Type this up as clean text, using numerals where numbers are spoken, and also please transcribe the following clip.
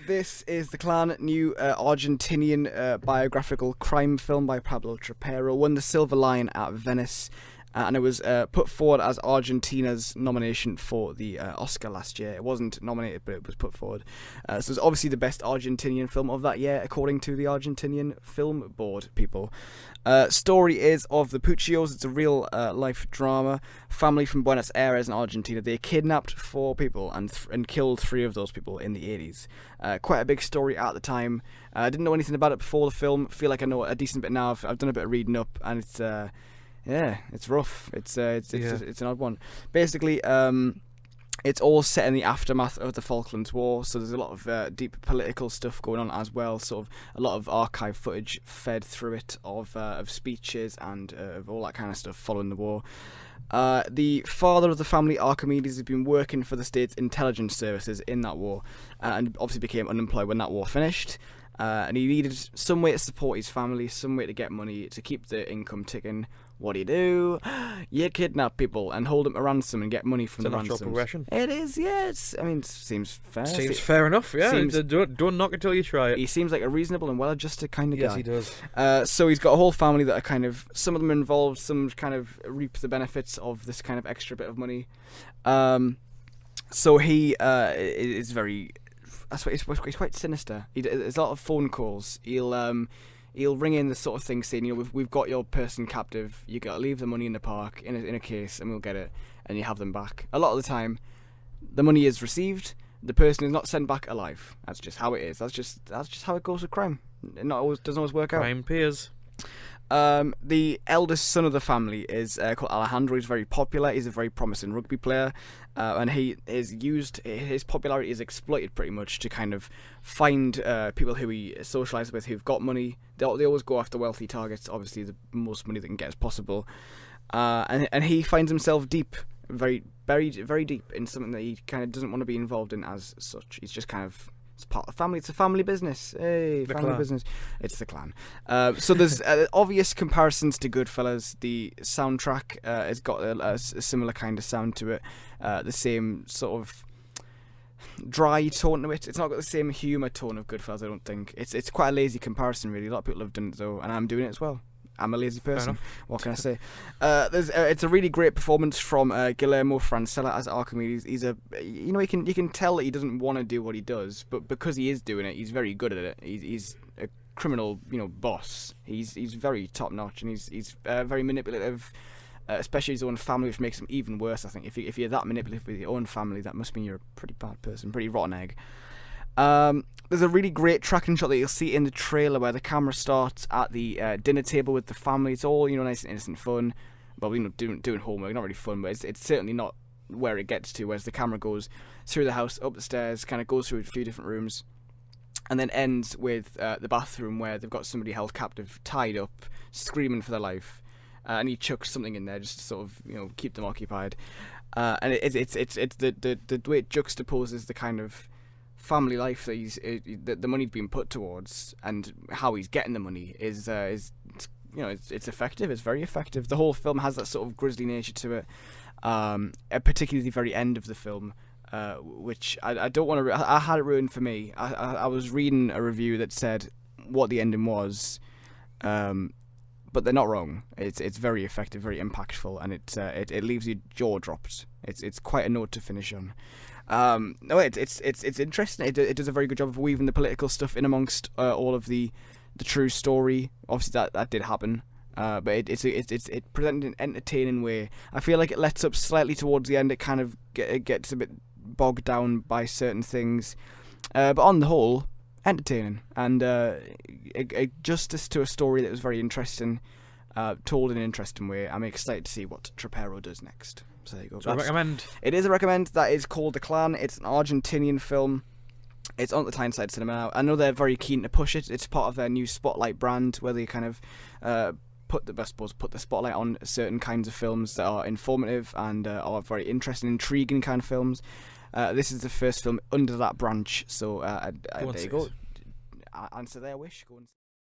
This is The Clan, new Argentinian biographical crime film by Pablo Trapero. Won the Silver Lion at Venice, and it was put forward as Argentina's nomination for the Oscar last year. It wasn't nominated, but it was put forward. So it's obviously the best Argentinian film of that year, according to the Argentinian Film Board people. Story is of the Puccios. It's a real life drama. Family from Buenos Aires in Argentina. They kidnapped 4 people and killed 3 of those people in the 80s. Quite a big story at the time. I didn't know anything about it before the film. Feel like I know a decent bit now. I've done a bit of reading up, and it's it's rough. It's an odd one. Basically, it's all set in the aftermath of the Falklands War, so there's a lot of deep political stuff going on as well. Sort of a lot of archive footage fed through it of speeches and of all that kind of stuff following the war. The father of the family, Archimedes, has been working for the state's intelligence services in that war, and obviously became unemployed when that war finished. And he needed some way to support his family, some way to get money to keep the income ticking. What do? You kidnap people and hold them to ransom and get money from the ransom. Progression. It is, yeah. It seems fair. Seems fair enough, yeah. Don't knock it till you try it. He seems like a reasonable and well-adjusted kind of guy. Yes, he does. So he's got a whole family that are kind of, some of them are involved, some kind of reap the benefits of this kind of extra bit of money. So he is very... That's what he's quite sinister. There's a lot of phone calls. He'll ring in the sort of thing saying, we've got your person captive. You got to leave the money in the park in a case, and we'll get it, and you have them back. A lot of the time, the money is received. The person is not sent back alive. That's just how it is. That's just how it goes with crime. It doesn't always work out. Crime pays. The eldest son of the family is called Alejandro. He's very popular. He's a very promising rugby player, and he is used. His popularity is exploited pretty much to kind of find people who he socialises with who've got money. They always go after wealthy targets. Obviously, the most money they can get as possible, and he finds himself very deep in something that he kind of doesn't want to be involved in as such. He's just kind of. It's part of the family. It's a family business. Hey, family business. It's The Clan. So there's obvious comparisons to Goodfellas. The soundtrack has got a similar kind of sound to it. The same sort of dry tone to it. It's not got the same humour tone of Goodfellas, I don't think. It's quite a lazy comparison, really. A lot of people have done it, though, and I'm doing it as well. I'm a lazy person. What can I say? It's a really great performance from Guillermo Francella as Archimedes. He's you can tell that he doesn't want to do what he does, but because he is doing it, he's very good at it. He's a criminal, boss. He's very top notch, and he's very manipulative, especially his own family, which makes him even worse. I think if you're that manipulative with your own family, that must mean you're a pretty bad person, pretty rotten egg. There's a really great tracking shot that you'll see in the trailer where the camera starts at the dinner table with the family. It's all nice and innocent fun. Well, doing homework, not really fun, but it's certainly not where it gets to. Whereas the camera goes through the house, up the stairs, kind of goes through a few different rooms, and then ends with the bathroom where they've got somebody held captive, tied up, screaming for their life, and he chucks something in there just to sort of keep them occupied. And it's the way it juxtaposes the kind of family life that the money's being put towards and how he's getting the money is it's effective. It's very effective. The whole film has that sort of grisly nature to it, particularly the very end of the film, which I don't want to. I had it ruined for me. I was reading a review that said what the ending was, but they're not wrong. It's very effective, very impactful, and it leaves your jaw dropped. It's quite a note to finish on. No, it's interesting. It does a very good job of weaving the political stuff in amongst all of the true story. Obviously, that did happen, but it presented in an entertaining way. I feel like it lets up slightly towards the end. It kind of gets a bit bogged down by certain things, but on the whole, entertaining and a justice to a story that was very interesting, told in an interesting way. I'm excited to see what Trapero does next. So there you go. So I recommend. It is a recommend. That is called The Clan. It's an Argentinian film. It's on the Tyneside Cinema now. I know they're very keen to push it. It's part of their new Spotlight brand, where they kind of put the spotlight on certain kinds of films that are informative and are very interesting, intriguing kind of films. This is the first film under that branch. So there you go. Answer their wish. Go and